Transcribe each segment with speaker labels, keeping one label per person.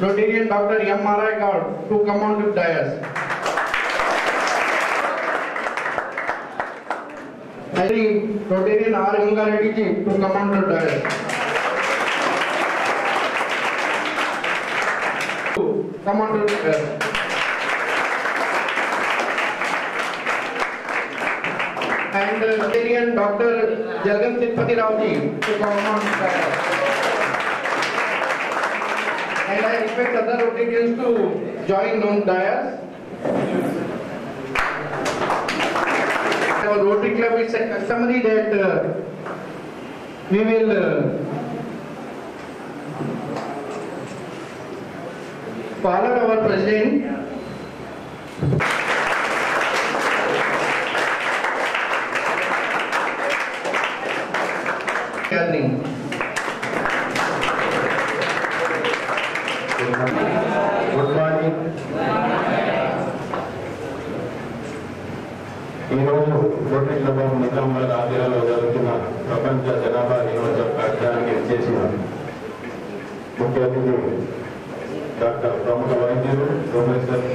Speaker 1: Rotarian Dr. M. Marai Gaur to come on to dais. I think Rotarian R. Ingareddy ji to come on to dais. Come on to dais. And Rotarian Dr. Jagan Tirupati Rao ji to come on to dais. And I expect other Rotarians to join on dais. Our Rotary Club is a customary that we will follow our president. Gathering.
Speaker 2: Good morning. ఈరోజు rotary club of Nizamabad ఆధ్వర్యంలో జరుగుతున్న ప్రపంచ జనాభా దినోత్సవ కార్యక్రమానికి చేసిన ముఖ్య అతిథి డాక్టర్ ప్రముఖ వైద్యులు ప్రొఫెసర్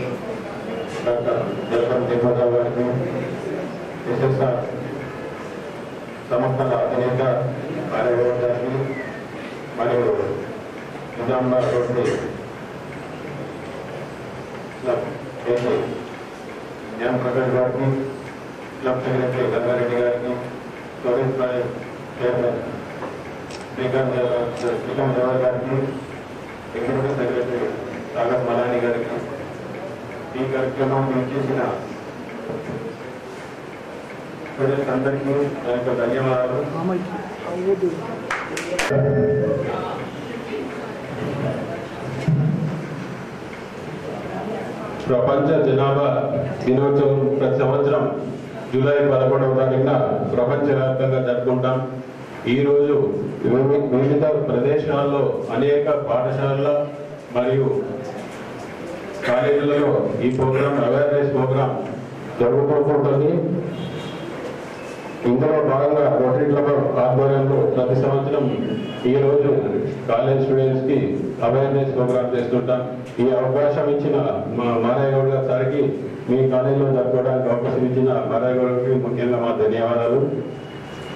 Speaker 2: డాక్టర్ జలపం తిమ్మరావు గారికి, ఎస్ఎస్ఆర్ సంస్థల అధినేత ఆర్యగౌడ్ గారికి మరియు నిజామాబాద్ రోటరీ క్లబ్ జ్ఞాన్ ప్రకాష్ గారికి, క్లబ్ సెక్రటరీ గంగారెడ్డి గారికి, storage project chairman Srikanth Jawahar గారికి, ఎగ్జిక్యూటివ్ సెక్రటరీ సాగర్ మలాని గారికి, ఈ కార్యక్రమాన్ని చేసిన స్టూడెంట్స్ అందరికీ నా యొక్క ధన్యవాదాలు. ప్రపంచ జనాభా దినోత్సవం ప్రతి సంవత్సరం జూలై 11వ తారీఖున ప్రపంచవ్యాప్తంగా జరుపుకుంటాం. ఈరోజు వివిధ ప్రదేశాల్లో అనేక పాఠశాలల మరియు కాలేజీలలో ఈ ప్రోగ్రాం అవేర్నెస్ ప్రోగ్రాం జరుగుతుంటుంది. ఇందులో భాగంగా రోటరీ క్లబ్ ఆధ్వర్యంలో ప్రతి సంవత్సరం ఈ రోజు కాలేజ్ స్టూడెంట్స్ కి అవేర్నెస్ ప్రోగ్రామ్ చేస్తుంటాం. ఈ అవకాశం ఇచ్చిన మా మారయ్య గౌడ్ గారికి, మీ కాలేజీలో జరుపుకోవడానికి అవకాశం ఇచ్చిన మారయ్య గౌడ్కి ముఖ్యంగా మా ధన్యవాదాలు.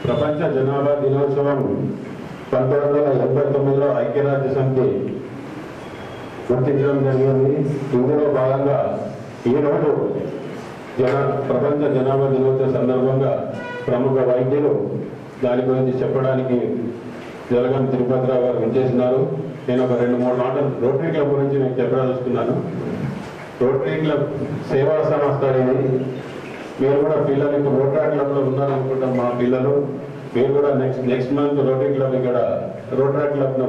Speaker 2: ప్రపంచ జనాభా దినోత్సవం 1989లో ఐక్యరాజ్య సమితి గుర్తించడం జరిగింది. ఇందులో భాగంగా ఈరోజు ప్రపంచ జనాభా దినోత్సవ సందర్భంగా ప్రముఖ వైద్యులు దాని గురించి చెప్పడానికి జలగం తిరుపతిరావు గారు విచ్చేసినారు. నేను ఒక 2-3 మాటలు రోటరీ క్లబ్ గురించి మీకు చెప్పదలుచుకున్నాను. రోటరీ క్లబ్ సేవా సంస్థ ఇది. మీరు కూడా పిల్లలు ఇప్పుడు రోటరీ క్లబ్లో ఉన్నారనుకుంటాం. మా పిల్లలు మీరు కూడా నెక్స్ట్ మంత్ రోటరీ క్లబ్ ఇక్కడ రోటరీ క్లబ్ను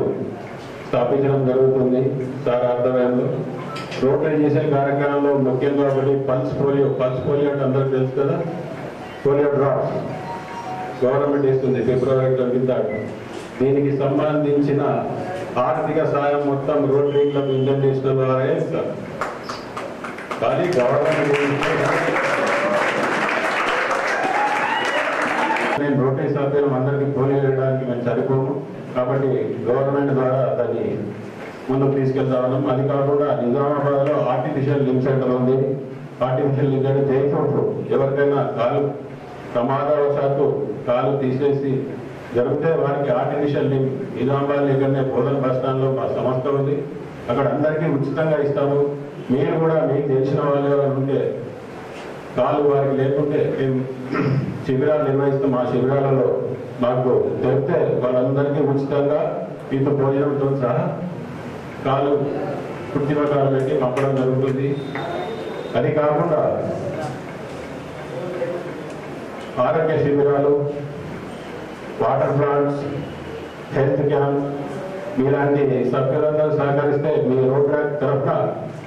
Speaker 2: స్థాపించడం జరుగుతుంది సార్ ఆధ్వర్యంలో. రోటరీ చేసే కార్యక్రమంలో ముఖ్యంగా ఒకటి పల్స్ పోలియో అంటే అందరికి తెలుసు కదా, పోలియో డ్రాప్స్ గవర్నమెంట్ ఇస్తుంది February 23. దీనికి సంబంధించిన ఆర్థిక సాయం మొత్తం రోటరీ క్లబ్ ఇంటర్నేషనల్ వారే ఇస్తారు. కానీ గవర్నమెంట్ నేను రోటరీ సభ్యులు అందరికీ పోలియో వేయడానికి మేము సరిపోము కాబట్టి గవర్నమెంట్ ద్వారా దాన్ని ముందుకు తీసుకెళ్తాము. అది కాకుండా నిజామాబాద్లో ఆర్టిఫిషియల్ లింబ్ సెంటర్ ఉంది. ఆర్టిఫిషియల్ లింబ్ అంటే జైఫోటు ఎవరికైనా కాలు ప్రమాదవశాత్తు కాలు తీసేసి జరిగితే వారికి ఆర్టిఫిషియల్ లింబ్ నిజామాబాద్ ఎక్కడనే బోధన బస్ స్టాండ్లో మా సంస్థ ఉంది. అక్కడ అందరికీ ఉచితంగా ఇస్తాము. మీరు కూడా మీకు తెలిసిన వాళ్ళు ఎవరైనా ఉంటే కాలు వారికి లేకుంటే మేము శిబిరాలు నిర్వహిస్తాం. ఆ శిబిరాలలో మాకు తెలిపితే వాళ్ళందరికీ ఉచితంగా మీతో భోజనంతో సహా కాలు కృత్రిమ కాలు పెట్టి పంపడం జరుగుతుంది. అది కాకుండా ఆరోగ్య శిబిరాలు, వాటర్ ప్లాంట్స్, హెల్త్ క్యాంప్ మీలాంటి సభ్యులందరూ సహకరిస్తే మీ రోటరీ తరఫున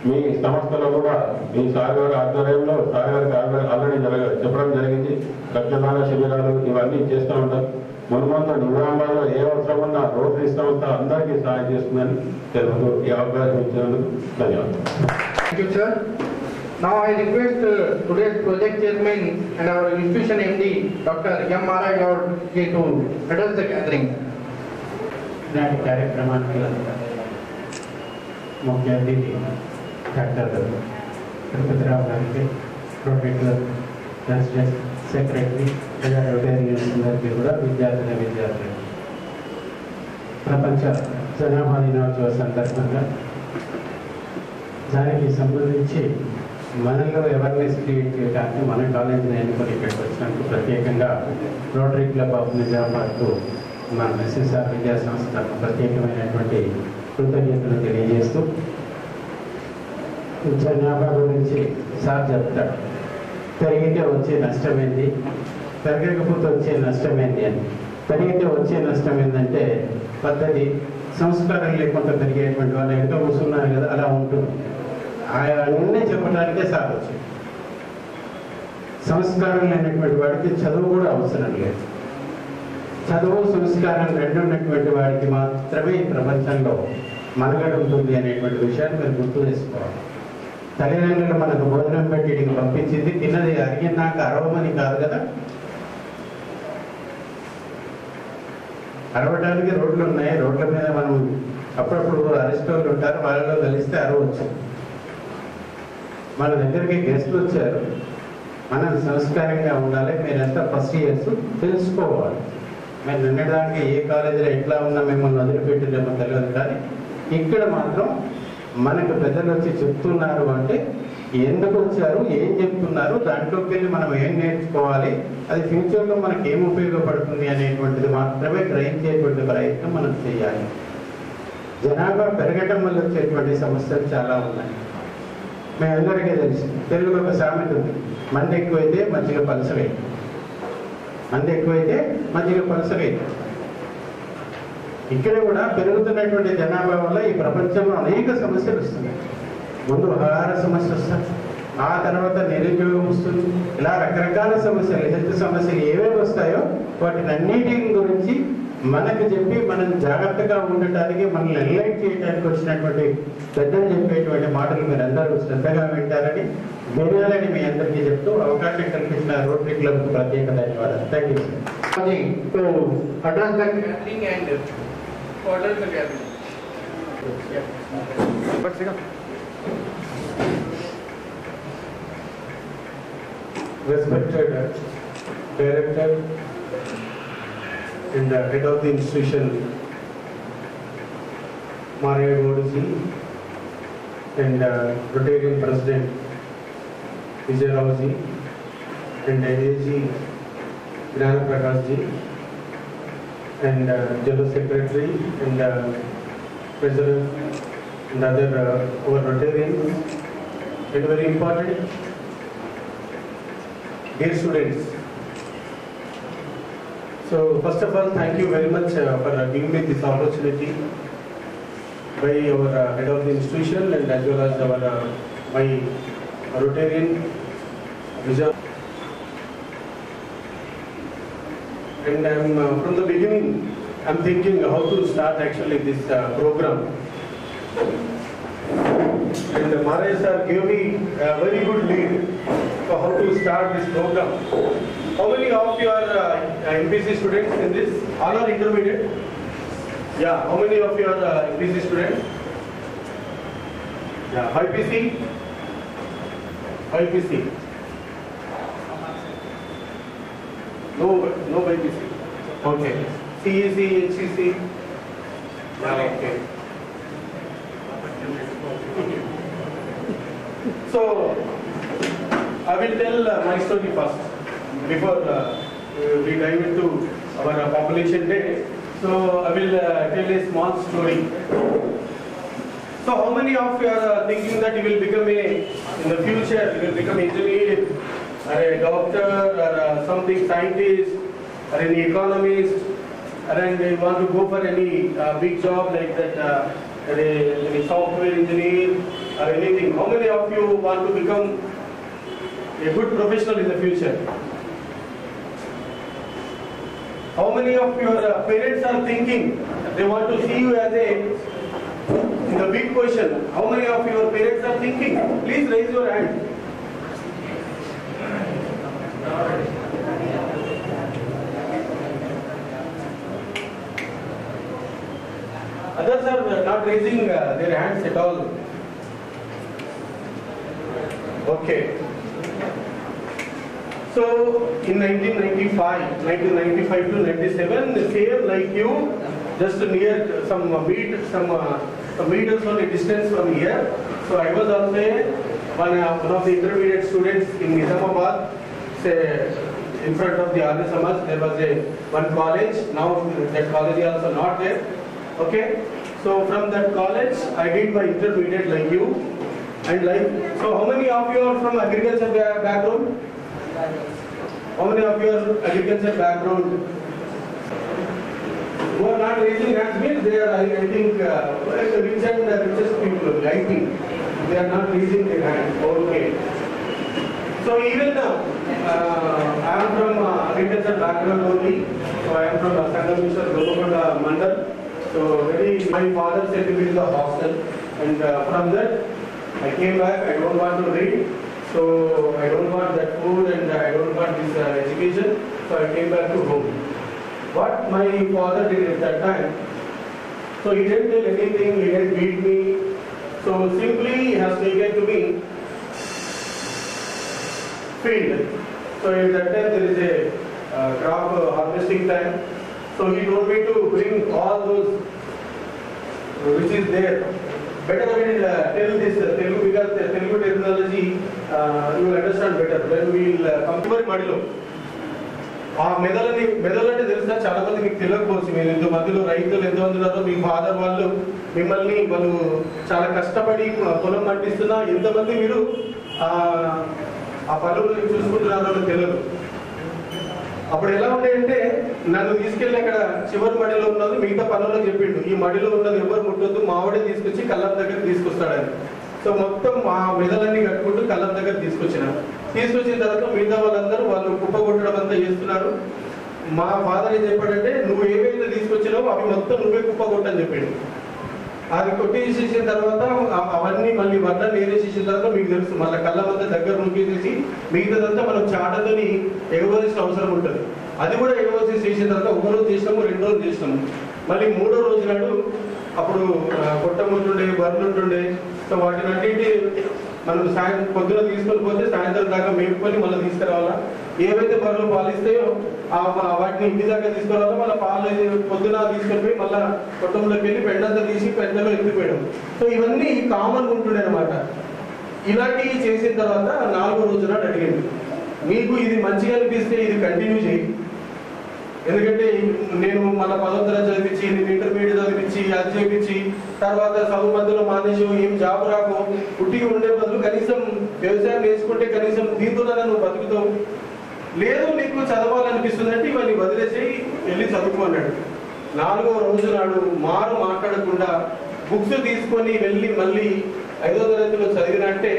Speaker 2: మీ సంస్థలో కూడా మీ సార్ గారి ఆధ్వర్యంలో సార్ గారికి ఆల్రెడీ చెప్పడం జరిగింది. రక్తదాన శిబిరాలు ఇవన్నీ చేస్తూ ఉంటాం. మున్ముందు నిజామాబాద్లో ఏ అవసరం ఉన్నా రోటరీ సంస్థ అందరికీ సహాయం చేస్తుందని తెలుపుతూ ఈ అవకాశం ఇచ్చినందుకు ధన్యవాదాలు.
Speaker 1: Thank you, sir. Now I request today's project chairman and our institution MD, Dr. M. Marai Gaur to address the gathering.
Speaker 3: కార్యక్రమానికి ముఖ్య అతిథి డాక్టర్ తిరుపతిరావు గారికి, rotary club president, secretary, Rotarians అందరికీ కూడా విద్యార్థులు ప్రపంచ జనాభా దినోత్సవ సందర్భంగా దానికి సంబంధించి మనలో అవేర్నెస్ క్రియేట్ చేయడానికి మన కాలేజీని ఎన్నుకొని ఇక్కడికి వచ్చినందుకు ప్రత్యేకంగా రోటరీ క్లబ్ ఆఫ్ నిజామాబాద్కు మన ఎస్ఎస్ఆర్ విద్యా సంస్థ ప్రత్యేకమైనటువంటి కృతజ్ఞతలు తెలియజేస్తూ, జనాభా గురించి సార్ చెప్తాడు. పెరిగితే వచ్చే నష్టమేంది, పెరగకపోతే వచ్చే నష్టమేంది అని. పెరిగితే వచ్చే నష్టం ఏంటంటే పద్ధతి, సంస్కారం లేకుండా పెరిగేటువంటి వాళ్ళు ఎంతో కూర్చున్నారు కదా, అలా ఉంటుంది. అన్నీ చెప్పడానికే సార్ వచ్చింది. సంస్కారం లేనటువంటి వాడికి చదువు కూడా అవసరం లేదు. చదువు, సంస్కారం రెండు ఉన్నటువంటి వాడికి మాత్రమే ఈ ప్రపంచంలో మనుగడ ఉంటుంది అనేటువంటి విషయాన్ని మీరు గుర్తు చేసుకోవాలి. తల్లిదండ్రులు మనకు భోజనం పెట్టి ఇడికి పంపించింది, తిన్నది అరిగినాక అరవమని కాదు కదా. అరవడానికి రోడ్లు ఉన్నాయి, రోడ్ల మీద మనం అప్పుడప్పుడు అరెస్టోళ్ళు ఉంటారు, వాళ్ళలో కలిస్తే అరవచ్చు. మన దగ్గరికి గెస్ట్లు వచ్చారు, మనం సంస్కారంగా ఉండాలి. మీరంతా ఫస్ట్ ఇయర్స్ తెలుసుకోవాలి. మేము నిన్నడానికి ఏ కాలేజీలో ఎట్లా ఉన్నా మిమ్మల్ని వదిలిపెట్టినేమో తెలియదు, కానీ ఇక్కడ మాత్రం మనకు పెద్దలు వచ్చి చెప్తున్నారు అంటే ఎందుకు వచ్చారు, ఏం చెప్తున్నారు, దాంట్లోకి వెళ్ళి మనం ఏం నేర్చుకోవాలి, అది ఫ్యూచర్లో మనకి ఏం ఉపయోగపడుతుంది అనేటువంటిది మాత్రమే గ్రహించేటువంటి ప్రయత్నం మనం చేయాలి. జనాభా పెరగటం వల్ల వచ్చేటువంటి సమస్యలు చాలా ఉన్నాయి. మీ అందరికీ తెలుసు, తెలుగులో ఒక సామెత ఉంది, మంది ఎక్కువైతే మజ్జిగ పలసగై. మంది ఎక్కువైతే మజ్జిగ పలసగై. ఇక్కడ కూడా పెరుగుతున్నటువంటి జనాభా వల్ల ఈ ప్రపంచంలో అనేక సమస్యలు వస్తున్నాయి. ముందు ఆహార సమస్య వస్తుంది, ఆ తర్వాత నిరుద్యోగం వస్తుంది, ఇలా రకరకాల సమస్యలు, హెల్త్ సమస్యలు ఏవేవి వస్తాయో వాటిని అన్నిటి గురించి మనకు చెప్పి మనం జాగ్రత్తగా ఉండటానికి, మనల్ని ఎన్లైట్ చేయడానికి వచ్చినటువంటి పెద్దలు చెప్పేటువంటి మాటలు మీరు అందరూ శ్రద్ధగా వింటారని, వినాలని మీ అందరికీ చెప్తూ అవకాశం కల్పించిన రోటరీ క్లబ్ కు ప్రత్యేక ధన్యవాదాలు. Thank you sir. Respected Director and Head of the Institution, Maria Godji, and Rotarian President Vijay Rauji, and AG Gnana Prakash ji, and General Secretary and President and other our Rotarians, and very important, dear students. So first of all, thank you very much for giving me this opportunity by our head of the institution and as well as our my Rotarian Vijay. And from the beginning, I'm thinking how to start actually this program. And Maharaj sir gave me a very good lead for how to start this program. How many of you are MPC students in this? All are intermediate? Yeah, how many of you are MPC students? Yeah, YPC? YPC? No YPC. Okay. CEC, HCC? Yeah, okay. So, I will tell my story first before we dive into our population day. So, I will tell a small story. So, how many of you are thinking that you will become in the future, you will become engineer, or a doctor, or something scientist, or any economist, and you want to go for any big job like that, any software engineer, or anything? How many of you want to become a good professional in the future? How many of your parents are thinking they want to see you as in the big position? How many of your parents are thinking? Please raise your hand. Others are not raising their hands at all.
Speaker 4: Okay. So in 1995 to 97, same like you, just near some meters only distance from here. So I was also one of the intermediate students in Nizamabad. Say, in front of the Arya Samaj, there was one college. Now that college is also not there. Okay. So from that college, I did my intermediate like you. And so how many of you are from agriculture background? How many of you are agriculture background? Who are not raising hands means they are, I think, the rich and the richest people, I think. They are not raising their hands. Okay. So even I am from agriculture background only. So I am from Sangameshwar Domakonda Mandal. So my father sent me to the hostel, and from that I came back. I don't want to read, so I don't want that food, and I don't want this education. So I came back to home. What my father did at that time, so he didn't tell anything, he didn't beat me. So simply he has taken to me field. So at that time there is a crop harvesting time. So he told me to bring all those which is there. Better I will tell this Telugu because Telugu terminology you will understand better when we will come to Madilo. ఆ మెదలు అంటే తెలుసా, చాలా మంది మీకు తెలియకపోవచ్చు. మీరు ఇంత మధ్యలో రైతులు ఎంతమంది ఉన్నారో, మీ ఫాదర్ వాళ్ళు చాలా కష్టపడి పొలం పండిస్తున్నా ఎంతమంది మీరు ఆ పనులు చూసుకుంటున్నారో తెలియదు. అప్పుడు ఎలా ఉండేదంటే నన్ను తీసుకెళ్ళి అక్కడ చివరి మడిలో ఉన్నది మిగతా పనుల్లో చెప్పిండు, ఈ మడిలో ఉన్నది ఎవరు ముట్టొద్దు, మావిడే తీసుకొచ్చి కళ్ళం దగ్గర తీసుకొస్తాడని. సో మొత్తం మా మెదలన్నీ కట్టుకుంటూ కళ్ళం దగ్గర తీసుకొచ్చిన తర్వాత మిగతా వాళ్ళందరూ వాళ్ళు కుప్ప కొట్టడం అంతా చేస్తున్నారు. మా ఫాదర్ ఏం చెప్పాడంటే, నువ్వు ఏవైతే తీసుకొచ్చినావో అవి మొత్తం నువ్వే కుప్ప కొట్టని చెప్పాడు. అది కొట్టేసేసిన తర్వాత అవన్నీ మళ్ళీ వడ్లని నేరేసేసిన తర్వాత మీకు తెలుసు మళ్ళీ కళ్ళమంతా దగ్గర నూకేసేసి మిగతాదంతా మనం చాటతోని ఎగవలసిన అవసరం ఉంటుంది. అది కూడా ఎగవలసి చేసిన తర్వాత ఒక రోజు చేసినాము, 2 రోజులు చేసినాము. మళ్ళీ 3వ రోజు నాడు అప్పుడు కొట్టం ఉంటుండే, బర్రెలు ఉంటుండే. సో వాటిని అన్నింటి మనం పొద్దున తీసుకొని పోతే సాయంత్రం దాకా మేపుకొని మళ్ళీ తీసుకురావాలా. ఏవైతే బర్రెలు పాలిస్తాయో వాటిని ఇంటి దాకా తీసుకురావాలా. మళ్ళీ పాలు పొద్దున తీసుకొని పోయి మళ్ళీ కొట్టంలోకి వెళ్ళి పెండంతా తీసి పెండలో ఎత్తిపోయడం. సో ఇవన్నీ కామన్ ఉంటుండే అనమాట. ఇలాంటివి చేసిన తర్వాత 4వ రోజు నాడు అడిగింది, మీకు ఇది మంచిగా అనిపిస్తే ఇది కంటిన్యూ చేయి, ఎందుకంటే నేను మన 10వ తరగతి చదివించి, నేను ఇంటర్మీడియట్ చదివించి, అది చేయించి తర్వాత చదువు మధ్యలో మానేసి ఏం జాబ్ రాకు పుట్టి ఉండే బదులు కనీసం వ్యవసాయం నేర్చుకుంటే కనీసం దీంతోనే నువ్వు బతుకుతావు. లేదు నీకు చదవాలనిపిస్తుంది అంటే ఇవన్నీ వదిలేసి వెళ్ళి చదువుకున్నాడు. 4వ రోజు నాడు మాట్లాడకుండా బుక్స్ తీసుకొని వెళ్ళి మళ్ళీ 5వ తరగతిలో చదివిన అంటే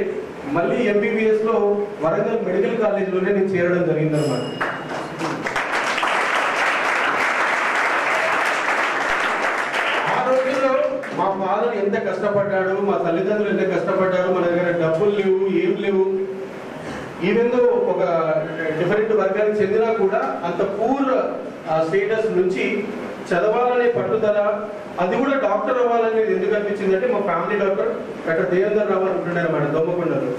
Speaker 4: మళ్ళీ MBBS లో వరంగల్ మెడికల్ కాలేజీలోనే నేను చేరడం జరిగిందన్నమాట. మా ఫాదర్ ఎంత కష్టపడ్డాడు, మా తల్లిదండ్రులు ఎంత కష్టపడ్డారు, మన దగ్గర డబ్బులు లేవు, ఏం లేవు. ఈవెన్ దో ఒక డిఫరెంట్ వర్గానికి చెందినా కూడా అంత పూర్ స్టేటస్ నుంచి చదవాలనే పట్టుదల, అది కూడా డాక్టర్ అవ్వాలనేది ఎందుకు అనిపించింది అంటే మా ఫ్యామిలీ డాక్టర్ డాక్టర్ దేవేందర్ రావు ఉంటుండే అన్నమాట దొమ్మకొండలో.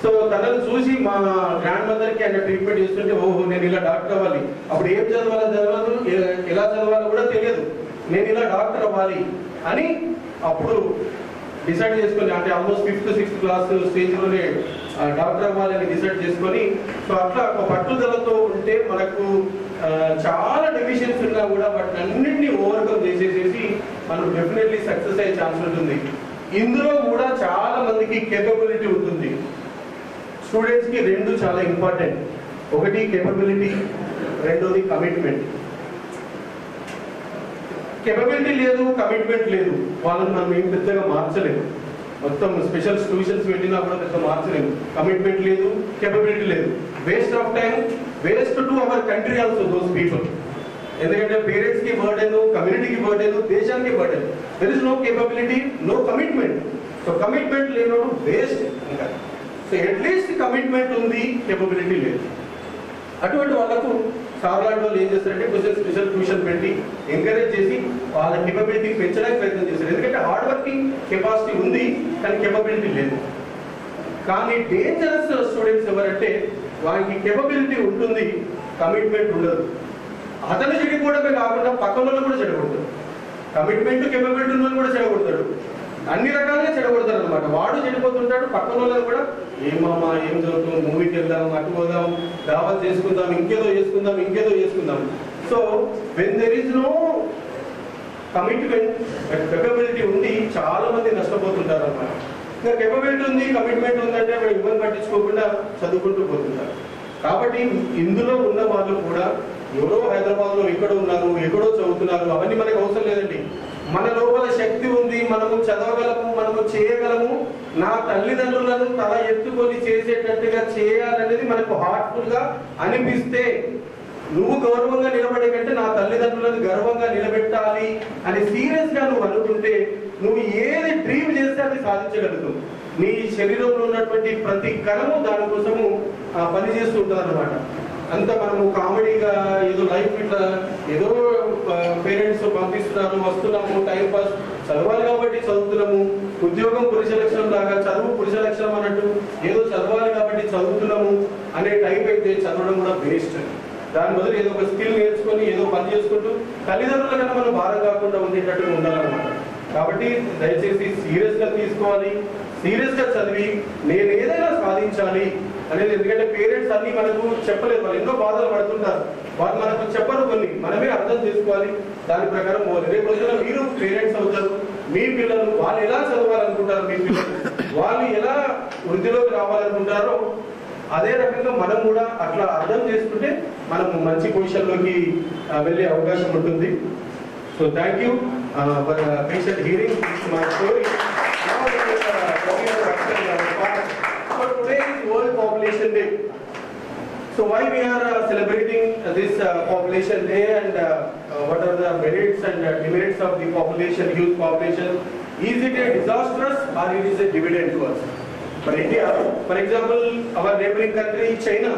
Speaker 4: సో తనను చూసి మా గ్రాండ్ మదర్కి ఆయన ట్రీట్మెంట్ చేస్తుంటే ఓహో నేను ఇలా డాక్టర్ అవ్వాలి, అప్పుడు ఏం చదవాలో తెలియదు, ఎలా చదవాలో కూడా తెలియదు, నేను ఇలా డాక్టర్ అవ్వాలి అని అప్పుడు డిసైడ్ చేసుకొని, అంటే ఆల్మోస్ట్ 5th 6th క్లాస్ స్టేజ్లోనే డాక్టర్ అవ్వాలని డిసైడ్ చేసుకొని, సో అట్లా ఒక పట్టుదలతో ఉంటే మనకు చాలా డెఫిషియన్స్ ఉన్నా కూడా వాటిని అన్నింటినీ ఓవర్కమ్ చేసేసేసి మనం డెఫినెట్లీ సక్సెస్ అయ్యే ఛాన్స్ ఉంటుంది. ఇందులో కూడా చాలా మందికి కేపబిలిటీ ఉంటుంది. స్టూడెంట్స్ కి 2 చాలా ఇంపార్టెంట్. ఒకటి కేపబిలిటీ, రెండోది కమిట్మెంట్. కేపబిలిటీ లేదు, కమిట్మెంట్ లేదు, వాళ్ళని మనం ఏం పెద్దగా మార్చలేము. మొత్తం స్పెషల్ ట్యూషన్స్ పెట్టినా కూడా పెద్ద మార్చలేము. కమిట్మెంట్ లేదు, కేపబిలిటీ లేదు, waste of time, waste to our country also those people. ఎందుకంటే పేరెంట్స్ కి బర్డెన్, కమ్యూనిటీకి బర్డెన్, దేశానికి burden. There is no capability, no commitment. So commitment లేనోడు వేస్ట్. ఇంకా సో అట్లీస్ట్ కమిట్మెంట్ ఉంది, కేపబిలిటీ లేదు. అటువంటి వాళ్ళకు సార్లాంటి వాళ్ళు ఏం చేస్తారంటే కొంచెం స్పెషల్ ట్యూషన్ పెట్టి ఎంకరేజ్ చేసి వాళ్ళ కేపబిలిటీ పెంచడానికి ప్రయత్నం చేస్తారు. ఎందుకంటే హార్డ్ వర్కింగ్ కెపాసిటీ ఉంది కానీ కేపబిలిటీ లేదు. కానీ డేంజరస్ స్టూడెంట్స్ ఎవరంటే వారికి కేపబిలిటీ ఉంటుంది, కమిట్మెంట్ ఉండదు. అతను చెడిపోవడమే కాకుండా పక్కన వాళ్ళు కూడా చెడగొడతాడు. కమిట్మెంట్ కేపబిలిటీ ఉన్న వాళ్ళు కూడా చెడగొడతాడు. అన్ని రకాలుగా చెడగొడతారు అనమాట. వాడు చెడిపోతుంటాడు, పక్కన వాళ్ళని కూడా ఏం మామ ఏం చదువుతాం, మూవీకి వెళ్దాం, అటు పోదాం, దావత్ చేసుకుందాం, ఇంకేదో చేసుకుందాం. So when there is no commitment, capability ఉండి చాలా మంది నష్టపోతుంటారు అన్నమాట. ఇంకా కేపబిలిటీ ఉంది, కమిట్మెంట్ ఉందంటే ఇబ్బంది పట్టించుకోకుండా చదువుకుంటూ పోతుంటారు. కాబట్టి ఇందులో ఉన్న వాళ్ళు కూడా ఎవరో హైదరాబాద్ లో ఎక్కడో ఉన్నారు, ఎక్కడో చదువుతున్నారు, అవన్నీ మనకు అవసరం లేదండి. మన లోపల శక్తి ఉంది, మనము చదవగలము, మనము చేయగలము. నా తల్లిదండ్రులను తల ఎత్తుకొని చేసేటట్టుగా చేయాలనేది మనకు హార్ట్ఫుల్ గా అనిపిస్తే, నువ్వు గౌరవంగా నిలబడే కంటే నా తల్లిదండ్రులను గర్వంగా నిలబెట్టాలి అని సీరియస్ గా నువ్వు అనుకుంటే, నువ్వు ఏది డ్రీమ్ చేస్తే అది సాధించగలుగుతావు. నీ శరీరంలో ఉన్నటువంటి ప్రతి కణము దానికోసము పనిచేస్తూ ఉంటుంది అన్నమాట. అంత మనము కామెడీగా ఏదో లైఫ్ ఇట్లా ఏదో పేరెంట్స్ పంపిస్తున్నారు, వస్తున్నాము, టైం పాస్, చదవాలి కాబట్టి చదువుతున్నాము, ఉద్యోగం పురుష లక్షణం లాగా చదువు పురుష లక్షణం అన్నట్టు ఏదో చదవాలి కాబట్టి చదువుతున్నాము అనే టైప్ అయితే చదవడం కూడా వేస్ట్. దాని బదులు ఏదో ఒక స్కిల్ నేర్చుకొని ఏదో పని చేసుకుంటూ తల్లిదండ్రుల కన్నా మనం భారం కాకుండా ఉండేటట్టుగా ఉండాలన్నమాట. కాబట్టి దయచేసి సీరియస్ గా తీసుకోవాలి, సీరియస్ గా చదివి నేను ఏదైనా సాధించాలి అనేది. ఎందుకంటే పేరెంట్స్ అన్ని మనకు చెప్పలేదు, వాళ్ళు ఎన్నో బాధలు పడుతుంటారు, వాళ్ళు మనకు చెప్పరు, కొన్ని మనమే అర్థం చేసుకోవాలి, దాని ప్రకారం పోవాలి. రేపు రోజున మీరు పేరెంట్స్ అవుతారు, మీ పిల్లలు వాళ్ళు ఎలా చదవాలనుకుంటారు, మీ పిల్లలు వాళ్ళు ఎలా వృద్ధిలోకి రావాలనుకుంటారో అదే రకంగా మనం కూడా అట్లా అర్థం చేసుకుంటే మనం మంచి పొజిషన్లోకి వెళ్ళే అవకాశం ఉంటుంది. So thank you for patient hearing my story. So today is World Population Day. So why we are celebrating this Population Day, and what are the merits and demerits of the population, youth population? Is it a disastrous or it is a dividend to us? For India, for example, our neighboring country China.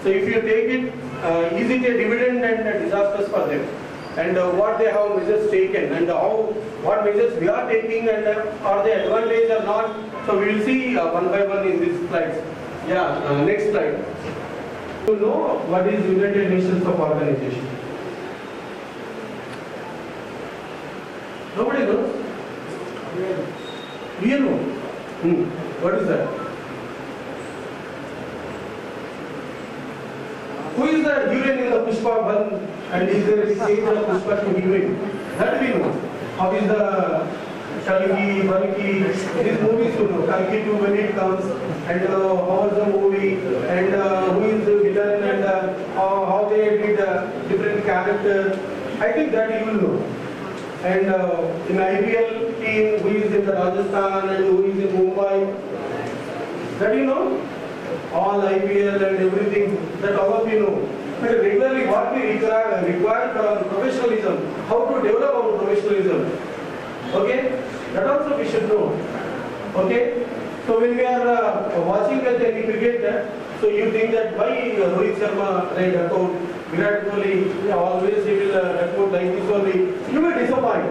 Speaker 4: So if you take it, is it a dividend and a disastrous for them? And what they have measures taken, and what measures we are taking, and are they advantage or not? So we will see one by one in these slides. Yeah, next slide. To know what is United Nations of Organization. Nobody knows. You know. What is that? Who is the urine in the Pushpa 1 and is there a change of Pushpa to urine? That we know. How is the Kalki, Valki, these movies you know, Kalki 2 when it comes, and how was the movie, and who is the villain, and how they did different characters. I think that you will know. And in IPL team, who is in the Rajasthan and who is in Mumbai, that you know. All IPL and everything, that all of you know. But regularly what we require for our professionalism, how to develop our professionalism. Okay, that also we should know. Okay, so when we are watching any cricket, so you think that why Rohit Sharma duck out, Virat Kohli always he will duck out like this only, you will disappoint.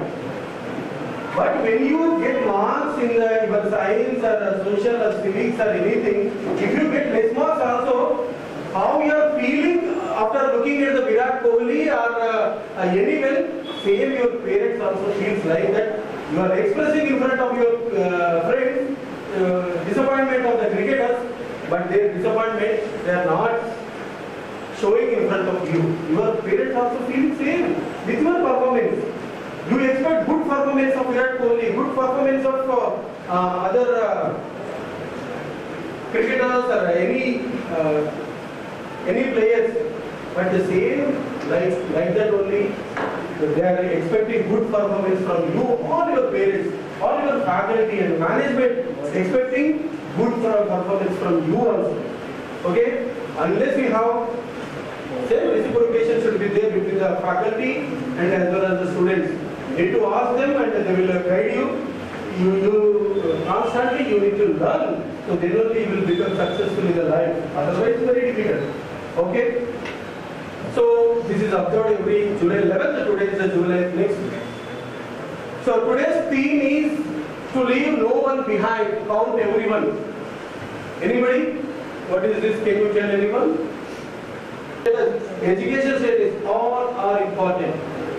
Speaker 4: But when you get marks in your science or social or civics or anything, if you get less marks also, how you are feeling after looking at the Virat Kohli or anyone, same your parents also feels like that. You are expressing in front of your friends disappointment of the cricketers, but their disappointment they are not showing in front of you. Your parents also feel same with your performance. You expect good performance of Virat Kohli, good performance of other cricketers or any players, but the same like that only. They are expecting good performance from you, all your parents, all your faculty and management expecting good performance from you also. Okay, unless we have same reciprocation should be there between the faculty and as well as the students. You need to ask them and they will guide you. You constantly you need to learn, so then only you will become successful in the life. Otherwise it's very difficult. Okay, so this is observed every July 11th. Today is the July next. So today's theme is to leave no one behind, count everyone. Anybody? What is this? Can you tell anyone? Education status, all are important.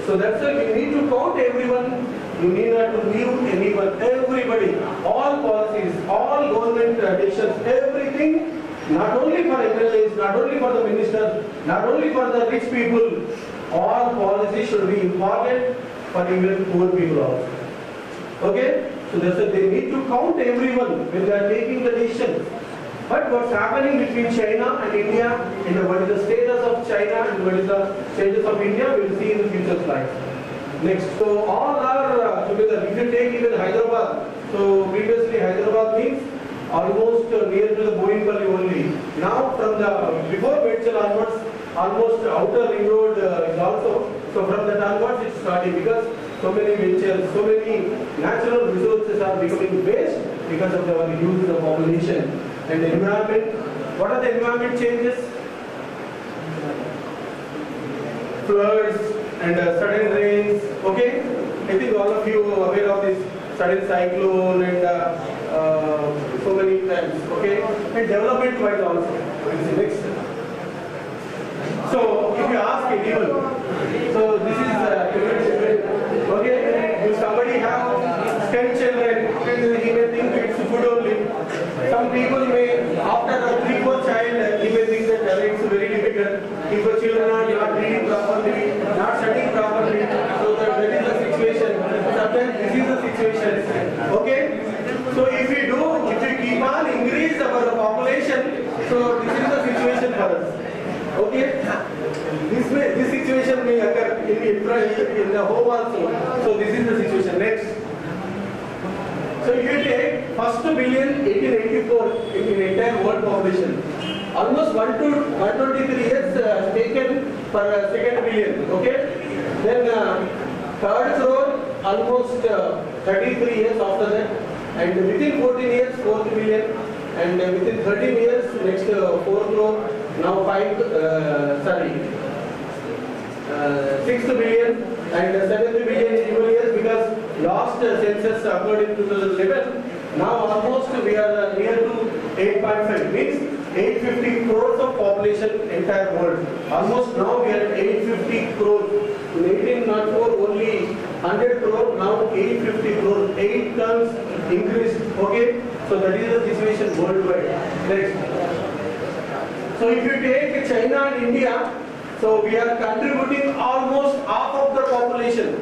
Speaker 4: So that's why we need to count everyone. You need not to leave anyone, everybody, all policies, all government decisions, everything, not only for MLAs, not only for the ministers, not only for the rich people, all policies should be important for even poor people also. Okay? So that's why they need to count everyone when they are taking the decisions. But what's happening between China and India, and what is the status of China and what is the status of India, we will see in the future slides. Next, so all are together. If you take even Hyderabad, so previously Hyderabad means almost near to the Boinpalli only. Now from the before Medchal onwards, almost outer ring road is also. So from that onwards it's starting because so many ventures, so many natural resources are becoming waste because of the use of the population and the environment. What are the environment changes? Floods and sudden rains. Okay, I think all of you are aware of this sudden cyclone and so many times. Okay, and development wise also. Next. So if you ask anyone, so this is okay. If somebody have 10 children, he may think it's food only. Some people may, after a 3-4 child, he may think that it's very difficult. If the children are not reading properly, not studying properly, so that is the situation. Sometimes this is the situation. Okay? So if we keep on increase our population, so this is the situation for us. Okay? This situation may occur in the home also. So this is the situation. Next. So if you take first billion 1884 in the entire world population, almost 123 years taken for second billion. Okay? Then third crore, almost 33 years after that, and within 14 years 4th billion, and within 13 years next 4 crore, now 6th billion and 7th billion in 2 years because last census occurred in 2011. Now almost we are near to 8.5, means 850 crores of population entire world. Almost now we are at 850 crores. In 1804 only 100 crore, now 850 crores. 8 times increased. Okay, so that is the situation worldwide. Next. So if you take China and India, so we are contributing almost half of the population.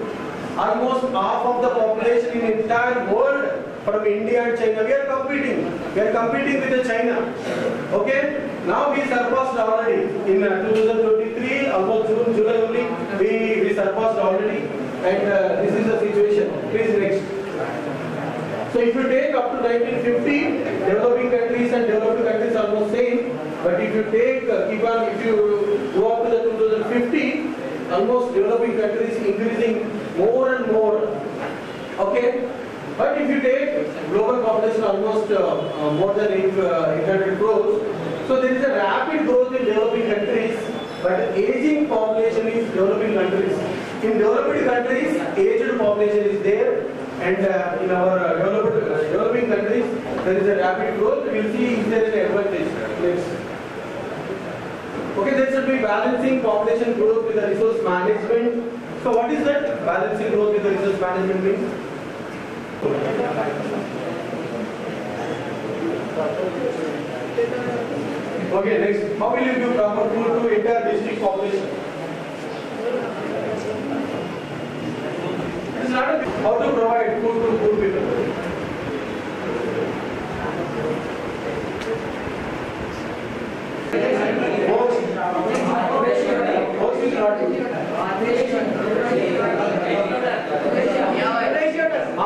Speaker 4: Almost half of the population in the entire world from India and China. We are competing. We are competing with China. Okay? Now we surpassed already. In 2023, almost June, July only, we surpassed already. And this is the situation. Please next. So if you take up to 1950, developing countries and developed countries are almost same. But if you take, if you go up to the 2050, almost developing countries increasing more and more. Okay? But if you take global population almost more than 800 crores, so there is a rapid growth in developing countries, but aging population is developing countries. In developing countries, aged population is there, and in our developing countries, there is a rapid growth. We will see if there is an advantage. Next. Okay, there should be balancing population growth with the resource management. So what is that? Balancing growth with the resource management means? Okay, next. How will you give proper food to entire district population? It is not a how to provide food to poor people.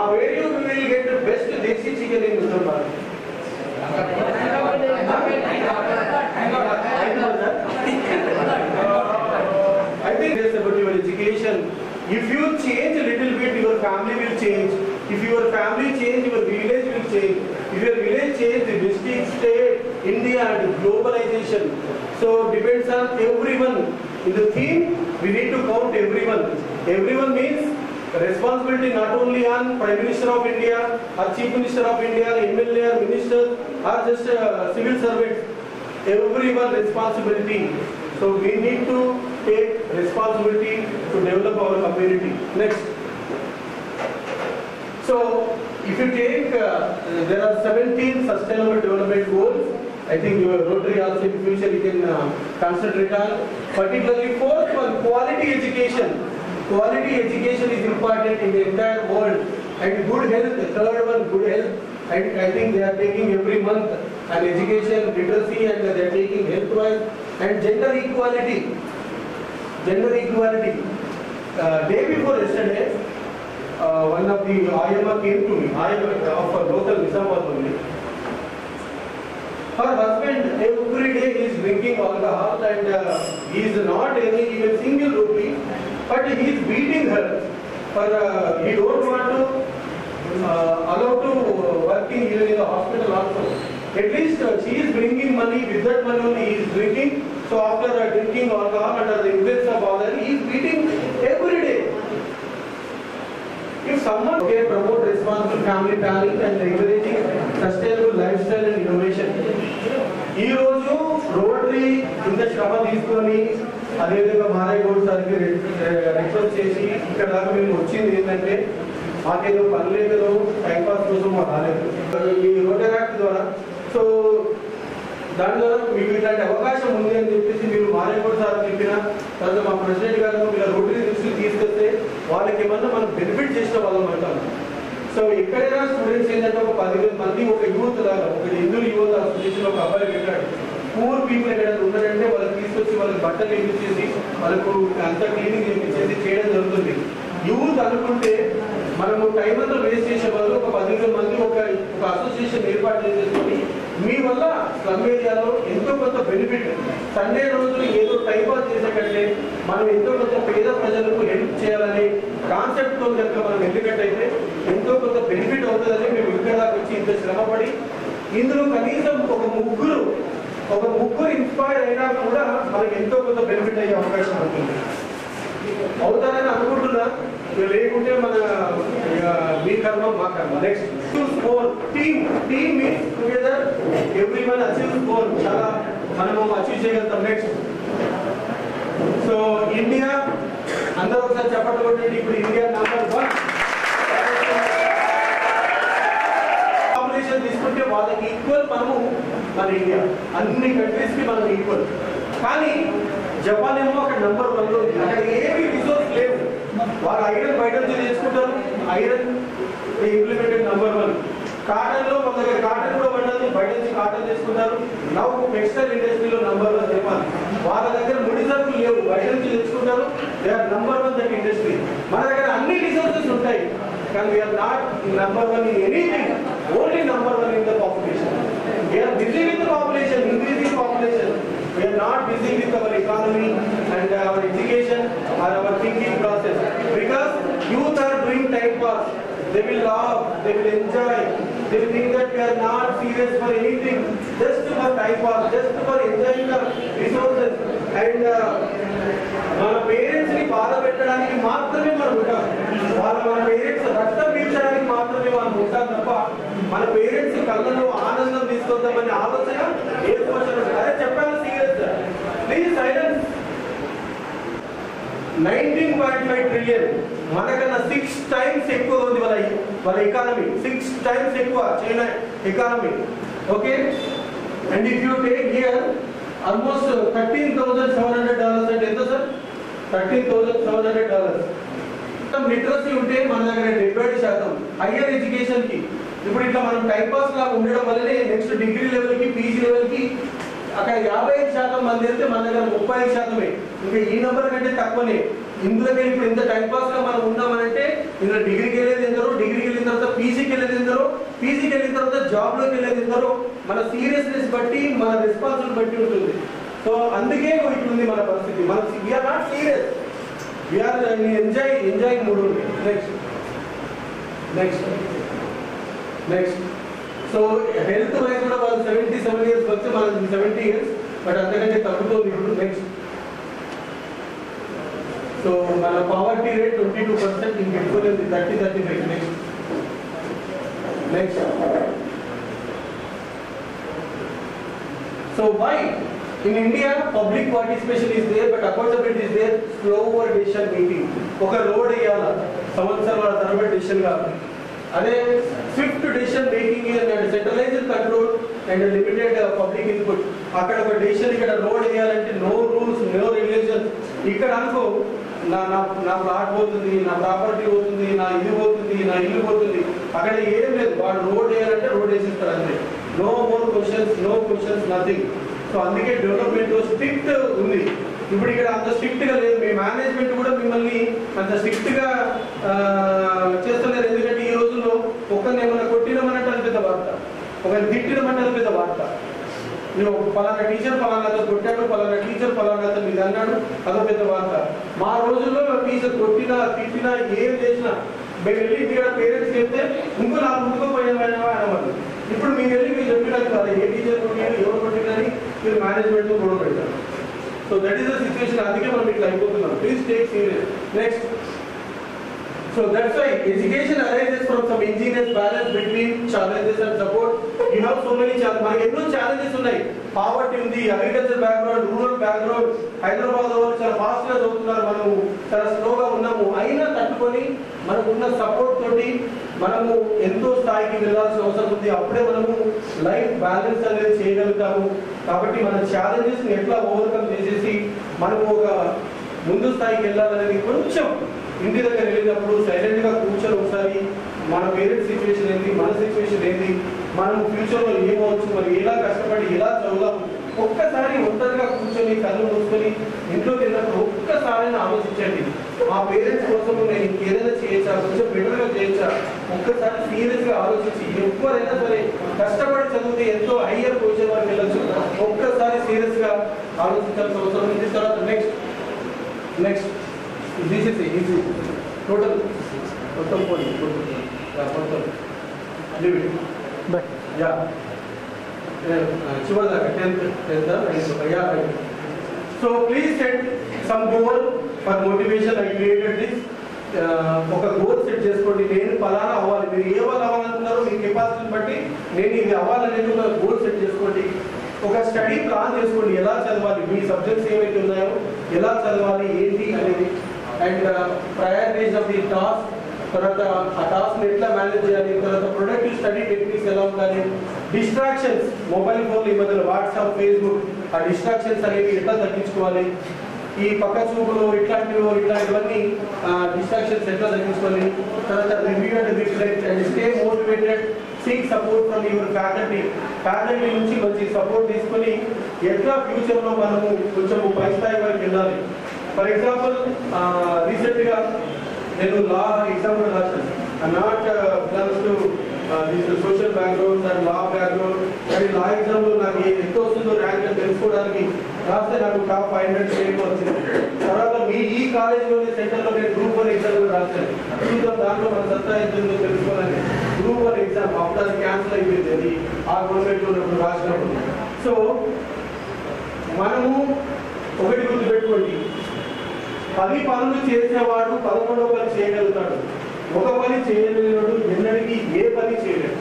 Speaker 4: Where you will get the best desi chicken in Muzaffarpur? I think that's about your education. If you change a little bit, your family will change. If your family change, your village will change. If your village change, the district, state, India and globalization. So depends on everyone. In the theme, we need to count everyone. Everyone means responsibility not only on Prime Minister of India or Chief Minister of India, MLA or Minister are just civil servants. Everyone responsibility. So we need to take responsibility to develop our community. Next. So if you take, there are 17 sustainable development goals. I think your Rotary also in future you can consider it on. Particularly fourth one, quality education. Quality education is important in the entire world. And good health, the third one, good health. And I think they are taking every month an education, literacy, and they are taking health-wise. And gender equality. Gender equality. Day before yesterday, one of the IMA came to me, of a local Nizamabad only. Her husband every day is drinking alcohol and he is not any even single rupee, but he is beating her. For he don't want to allow to working even in the hospital also. At least she is bringing money. With that money only he is drinking. So after drinking alcohol under the influence of all that, he is beating every day. If someone can promote responsible family planning and encouraging sustainable lifestyle and innovation. ఈ రోజు rotary ఇంత శ్రమ తీసుకొని అదేవిధంగా మారయ్య గౌడ్ సార్కి request చేసి ఇక్కడ దాకా మేము వచ్చింది ఏంటంటే మాకేదో పని లేదు, టైంపాస్ కోసం మాకు రాలేదు ఈ రోటరీ యాక్ట్ ద్వారా. సో దాని ద్వారా మీకు ఇలాంటి అవకాశం ఉంది అని చెప్పేసి మీరు మారయ్య గౌడ్ సార్ చెప్పిన తర్వాత మా ప్రెసిడెంట్ గారు ఇలా రోటరీ దృష్టికి తీసుకొస్తే వాళ్ళకి ఏమన్నా మనం బెనిఫిట్ చేసిన వాళ్ళం అంటాం. సో ఎక్కడైనా స్టూడెంట్స్ ఏంటంటే ఒక 10,000 మంది ఒక యూత్ లాగా ఒక హిందూ యువత అసోసియేషన్ ఒక అబ్బాయి పెట్టాడు. పూర్ పీపుల్ ఎక్కడైనా ఉన్నారంటే వాళ్ళకి తీసుకొచ్చి వాళ్ళకి బట్టలు వేయించేసి వాళ్ళకు అంతా క్లీనింగ్ చేయించేసి చేయడం జరుగుతుంది. యూత్ అనుకుంటే మనము టైం అంతా వేస్ట్ చేసే వాళ్ళు ఒక 10,000 మంది ఒక అసోసియేషన్ ఏర్పాటు చేసేసుకొని మీ వల్ల స్లమ్ ఏరియాలో ఎంతో కొంత బెనిఫిట్. సండే రోజులు ఏదో టైం పాస్ చేసే కంటే మనం ఎంతో కొంత పేద ప్రజలకు హెల్ప్ చేయాలనే కాన్సెప్ట్ తో కనుక మనం ఎందుకంటే ఎంతో కొంత బెనిఫిట్ అవుతుందని మేము ఇక్కడ దాకా వచ్చి ఇంత శ్రమపడి ఇందులో కనీసం ఒక ముగ్గురు ఇన్స్పైర్ అయినా కూడా మనకి ఎంతో కొంత బెనిఫిట్ అయ్యే అవకాశం ఉంటుంది. అవుతారని అనుకుంటున్నా. లేకుంటే మన మీ కర్మ మా కర్మ. Next score team means together every one achieve score. చాలా మనము అచీవ్ చేయగలుగుతాం. నెక్స్ట్ సో ఇండియా అందరూ ఒకసారి చెప్పండి కొట్టండి. ఇప్పుడు ఇండియా నంబర్ 1 పాపులేషన్ తీసుకుంటే వాళ్ళకి ఈక్వల్ మనము మన ఇండియా అన్ని కంట్రీస్ కి మనం ఈక్వల్. కానీ జపాన్ ఏమో అక్కడ నంబర్ 1లో ఉంది. అక్కడ ఏమి రిసోర్స్ లేవు. వాళ్ళు ఐరన్ బయట నుంచి చేసుకుంటారు. Iron implemented number 1. కాటన్ లో మన దగ్గర కాటన్ కూడా పండుతుంది. బయట నుంచి కాటన్ చేసుకుంటారు. నవ్వు టెక్స్టైల్ ఇండస్ట్రీలో నంబర్ 1 జపాన్. వాళ్ళ దగ్గర ముడి సరుకులు లేవు, బయట నుంచి తెచ్చుకుంటారు. They are number 1 that industry. మన దగ్గర అన్ని రిసోర్సెస్ ఉంటాయి కానీ we are not number 1 in anything, only number 1 in the population. We are busy with the population, increasing population. We are not busy with our economy and our education or our thinking process. Because youth are doing time pass. They will laugh, they will enjoy. They will think that we are not serious for anything, just for time pass, just for enjoying the resources. And మన parents ని బాధ పెట్టడానికి మాత్రమే మనం ఉంటాం. మన parents రక్తం పీల్చడానికి మాత్రమే మనం ఉంటాం తప్ప మన పేరెంట్స్ కళ్ళలో ఆనందం తీసుకొద్దామనే ఆలోచన ఏ క్వశ్చన్ అదే చెప్పాను. Serious please silence. 19.5 ట్రిలియన్ మనకన్నా 6 times ఎక్కువ ఉంది వాళ్ళ ఎకానమీ. 6 times ఎక్కువ China economy. Okay. And if you take here almost $13,700 అంటే ఎంత సార్? $13,700. లిటరసీ ఉంటే మన దగ్గర 70% హైయర్ ఎడ్యుకేషన్ కి. ఇప్పుడు ఇట్లా మనం టైం పాస్ లాగా ఉండడం వల్లనే నెక్స్ట్ డిగ్రీ లెవెల్ కి పీజీ లెవెల్ కి అక్కడ 55% మంది వెళ్తే మన దగ్గర 35%. ఇంకా ఈ నెంబర్ కంటే తక్కువనే. ఇందులో ఇప్పుడు ఇంత టైం పాస్ గా మనం ఉన్నామనంటే ఇందులో డిగ్రీకి వెళ్ళేది ఎందరో, డిగ్రీకి వెళ్ళిన తర్వాత పీజీకి వెళ్ళేది ఎందరో, పీజీకి వెళ్ళిన తర్వాత జాబ్ లోకి వెళ్ళేది ఎందరో. మన సీరియస్నెస్ బట్టి మన రెస్పాన్సిబిలిటీ బట్టి ఉంటుంది. సో అందుకే ఇట్లుంది మన పరిస్థితి. మన we are not serious, we are enjoy mood ఉంది. నెక్స్ట్ సో హెల్త్ వైజ్ కూడా వాళ్ళు 77 years వస్తే మనకి 70 years, బట్ అంతకంటే తగ్గుతుంది ఇప్పుడు. నెక్స్ట్ సో మన పావర్టీ రేట్ 22%, ఇంకెక్కువ 30-35. Next So why? In India, public participation is there, but accountability is there. Slower decision making. ఒక రోడ్ వేయాలా సంవత్సరాల తరబడి decision కాదు. అదే swift decision making and centralized control and limited public input. అక్కడ ఒక decision ఇక్కడ రోడ్ వేయాలంటే no rules, no regulations. ఇక్కడ అనుకో నా ప్లాట్ పోతుంది, నా ప్రాపర్టీ పోతుంది, నా ఇది పోతుంది, నా ఇల్లు పోతుంది. అక్కడ ఏం లేదు, వాడు రోడ్ వేయాలంటే రోడ్ వేసిస్తారు అంతే. No more questions, no questions, nothing. So అందుకే డెవలప్మెంట్ స్ట్రిక్ట్ ఉంది. ఇప్పుడు ఇక్కడ అంత స్ట్రిక్ట్ గా లేదు. మీ మేనేజ్మెంట్ కూడా మిమ్మల్ని అంత స్ట్రిక్ట్ గా చేస్తలేరు. ఎందుకంటే ఈ రోజుల్లో ఒకరిని ఏమైనా కొట్టినమన్నట్టు అది పెద్ద వార్త, ఒకరిని తిట్టినమంటే అది పెద్ద వార్త. నువ్వు పలానా టీచర్ పలానాతో కొట్టాడు, పలానా టీచర్ పలానాతో మీద అన్నాడు, అదో పెద్ద వార్త. మా రోజుల్లో టీచర్ కొట్టినా తిట్టినా ఏం చేసినా మేము వెళ్ళి ఇక్కడ పేరెంట్స్ చెప్తే ఇంకో నాకు ముందుకు పోయినా అనమాట. ఇప్పుడు మీరు వెళ్ళి మీరు చెప్పినట్టు కాదు, ఏ టీచర్ కొట్టినారు, ఎవరు కొట్టినని మీరు మేనేజ్మెంట్ గొడవ పెడతారు. So that is the situation. అందుకే మనం ఇట్లా అయిపోతున్నాం. Please take serious. Next. So that's why education arises from some ingenious balance between challenges and support. You have so many challenges. మనకి ఎన్నో challenges ఉన్నాయి. పావర్టీ ఉంది, agriculture background, rural background. Hyderabad వాళ్ళు చాలా ఫాస్ట్ గా చదువుతున్నారు, మనము చాలా స్లోగా ఉన్నాము. అయినా తట్టుకొని మనకు ఉన్న సపోర్ట్ తోటి మనము ఎంతో స్థాయికి వెళ్ళాల్సిన అవసరం ఉంది. అప్పుడే మనము లైఫ్ బ్యాలెన్స్ అనేది చేయగలుగుతాము. కాబట్టి మన ఛాలెంజెస్ ని ఎట్లా ఓవర్కమ్ చేసేసి మనము ఒక ముందు స్థాయికి వెళ్ళాలనేది కొంచెం ఇంటి దగ్గర వెళ్ళినప్పుడు సైలెంట్ గా కూర్చొని ఒకసారి మన పేరెంట్స్ సిచ్యువేషన్ ఏంటి, మన సిచ్యువేషన్ ఏంటి, మనం ఫ్యూచర్ లో ఏమవచ్చు, మరి ఎలా కష్టపడి ఎలా చదువుదాం, ఒక్కసారి ఒంటరిగా కూర్చొని కళ్ళు మూసుకొని ఇంట్లోకి వెళ్ళినప్పుడు ఒక్కసారి ఆలోచించండి. మా పేరెంట్స్ కోసం నేను ఇంకేదైనా చేయొచ్చా, కొంచెం బెటర్ గా చేయొచ్చా, ఒక్కసారి సీరియస్ గా ఆలోచించి ఎవరైనా సరే కష్టపడి చదివితే ఎంతో హయ్యర్ పొజిషన్ వరకు వెళ్ళొచ్చు. ఒక్కసారి సీరియస్ గా ఆలోచించాల్సిన అవసరం ఉంది. తర్వాత next this is easy total మొత్తం పోయి మొత్తం లీవ్ ఇట్ బట్ యా చివరిదాకా 10th yeah. So please set some goal for motivation. I created this. ఒక గోల్ సెట్ చేసుకోండి. నేను పలానా అవ్వాలి, మీరు ఏ వాళ్ళు అవ్వాలనుకున్నారో మీ కెపాసిటీని బట్టి నేను ఇది అవ్వాలనేది ఒక గోల్ సెట్ చేసుకోండి. ఒక స్టడీ ప్లాన్ చేసుకోండి, ఎలా చదవాలి, మీ సబ్జెక్ట్స్ ఏవైతే ఉన్నాయో ఎలా చదవాలి ఏంటి అనేది. And prioritize of the task. తర్వాత ఆ టాస్క్ ఎట్లా మేనేజ్ చేయాలి. తర్వాత ప్రొడక్టివ్ స్టడీ టెక్నిక్స్ ఎలా ఉండాలి. డిస్ట్రాక్షన్స్, మొబైల్ ఫోన్లు ఈ మధ్యలో వాట్సాప్, ఫేస్బుక్, ఆ డిస్ట్రాక్షన్స్ అనేవి ఎట్లా తగ్గించుకోవాలి. ఈ పక్క చూపులు ఇట్లాంటివన్నీ డిస్ట్రాక్షన్స్ ఎట్లా తగ్గించుకోవాలి. తర్వాత review and reflect and stay motivated. Seek support from your faculty నుంచి మంచి సపోర్ట్ తీసుకొని ఎట్లా ఫ్యూచర్లో మనము కొంచెం పై స్థాయి వరకు వెళ్ళాలి. ఫర్ ఎగ్జాంపుల్ రీసెంట్గా నేను లా ఎగ్జామ్ కూడా రాశాను. I not belongs to this social background and law background. కానీ లా ఎగ్జామ్లో నాకు ఎంత వస్తుందో ర్యాంక్ అని తెలుసుకోవడానికి రాస్తే నాకు టాప్ 500 రేటింగ్ వచ్చింది. తర్వాత ఈ కాలేజీలోని సెంటర్లో నేను గ్రూప్ 1 ఎగ్జామ్ కూడా రాశాను. చూద్దాం దాంట్లో మన సత్తా ఎంత ఉందో తెలుసుకోవాలని. గ్రూప్ 1 ఎగ్జామ్ అప్పుడు అది క్యాన్సిల్ అయిపోయింది, అది ఆ గవర్నమెంట్లో ఉన్నప్పుడు రాసినప్పుడు. సో మనము ఒకటి గుర్తుపెట్టుకోండి, 10 పనులు చేసేవాడు 11వ పని చేయగలుగుతాడు. ఒక పని చేయలేనివాడు ఎన్నడికి ఏ పని చేయలేడు.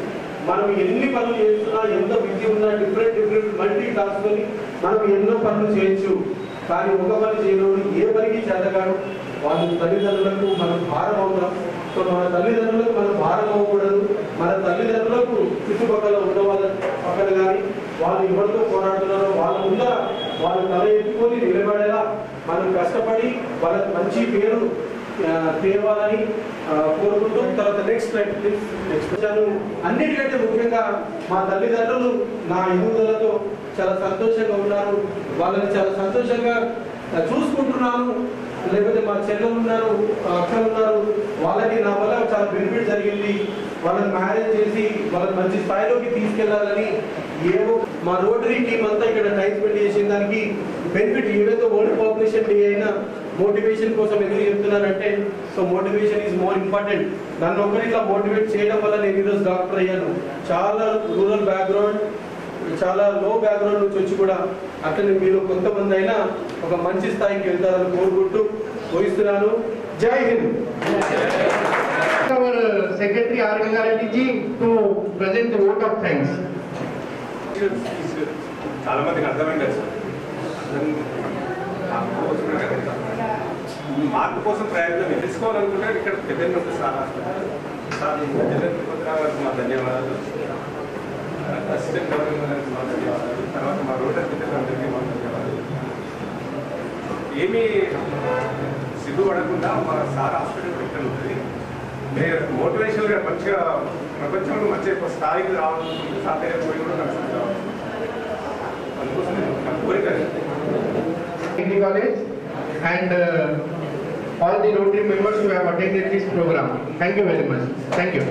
Speaker 4: మనం ఎన్ని పనులు చేస్తున్నా, ఎంత బిజీ ఉన్నా, డిఫరెంట్ మల్టీ టాస్క్ అని మనం ఎన్నో పనులు చేయొచ్చు. కానీ ఒక పని చేయలేడు, ఏ పనికి చేతగాడు. వాళ్ళ తల్లిదండ్రులకు మనం భారం అవుతాం. సో మన తల్లిదండ్రులకు మనం భారం అవ్వకూడదు. మన తల్లిదండ్రులకు చుట్టుపక్కల ఉన్న వాళ్ళ పక్కన కానీ వాళ్ళు ఎవరితో పోరాడుతున్నారో వాళ్ళ ముందర వాళ్ళు తల ఎత్తుకొని నిలబడేలా మనం కష్టపడి వాళ్ళకి మంచి పేరు తేవాలని కోరుకుంటూ. తర్వాత నెక్స్ట్ అన్నిటికంటే ముఖ్యంగా మా తల్లిదండ్రులు నా ఎదుగుదలతో చాలా సంతోషంగా ఉన్నారు. వాళ్ళని చాలా సంతోషంగా చూసుకుంటున్నాను. లేకపోతే మా చెల్లెలు ఉన్నారు, అక్కలు ఉన్నారు, వాళ్ళకి నా వల్ల చాలా బెనిఫిట్ జరిగింది. వాళ్ళని మ్యారేజ్ చేసి వాళ్ళని మంచి స్థాయిలోకి తీసుకెళ్లాలని ఏవో మా రోటరీ టీమ్ అంతా ఇక్కడ టైం స్పెండ్ చేసిన దానికి బెనిఫిట్. ఏదైతే వరల్డ్ పాపులేషన్ డే అయినా మోటివేషన్ కోసం ఎందుకు చెప్తున్నానంటే, so motivation is more important. నన్ను ఒకరి ఇట్లా మోటివేట్ చేయడం వల్ల నేను ఈరోజు డాక్టర్ అయ్యాను. చాలా రూరల్ బ్యాక్గ్రౌండ్, చాలా లో బ్యాక్గ్రౌండ్ నుంచి వచ్చి కూడా అట్లనే మీరు కొంతమంది అయినా ఒక మంచి స్థాయికి వెళ్తారని కోరుకుంటూ ముగిస్తున్నాను. జై Hind.
Speaker 1: Our Secretary R. Gangareddy ji to present the vote of thanks.
Speaker 5: చాలా మందికి అర్థమైంది సార్. మార్పు కోసం ప్రయత్నం తెలుసుకోవాలనుకుంటే ఇక్కడ పెద్దలు ఉంటుంది సార్. సార్ మా ధన్యవాదాలు. అసిస్టెంట్ గవర్నర్ మా ధన్యవాదాలు. తర్వాత మా రోటర్ పెద్దలందరికీ మా ధన్యవాదాలు. ఏమీ సిగ్గుపడకుండా మా సార్ హాస్పిటల్ పెట్టాను ఉంటుంది. నేను మోటివేషనల్గా మంచిగా ప్రపంచంలో మంచి స్థాయికి రావాలనుకుంటే సార్ దగ్గర పోయి కూడా నాకు అందుకోసం నా కోరిక.
Speaker 1: Degree College and all the Rotary members who have attended this program. Thank you very much. Thank you.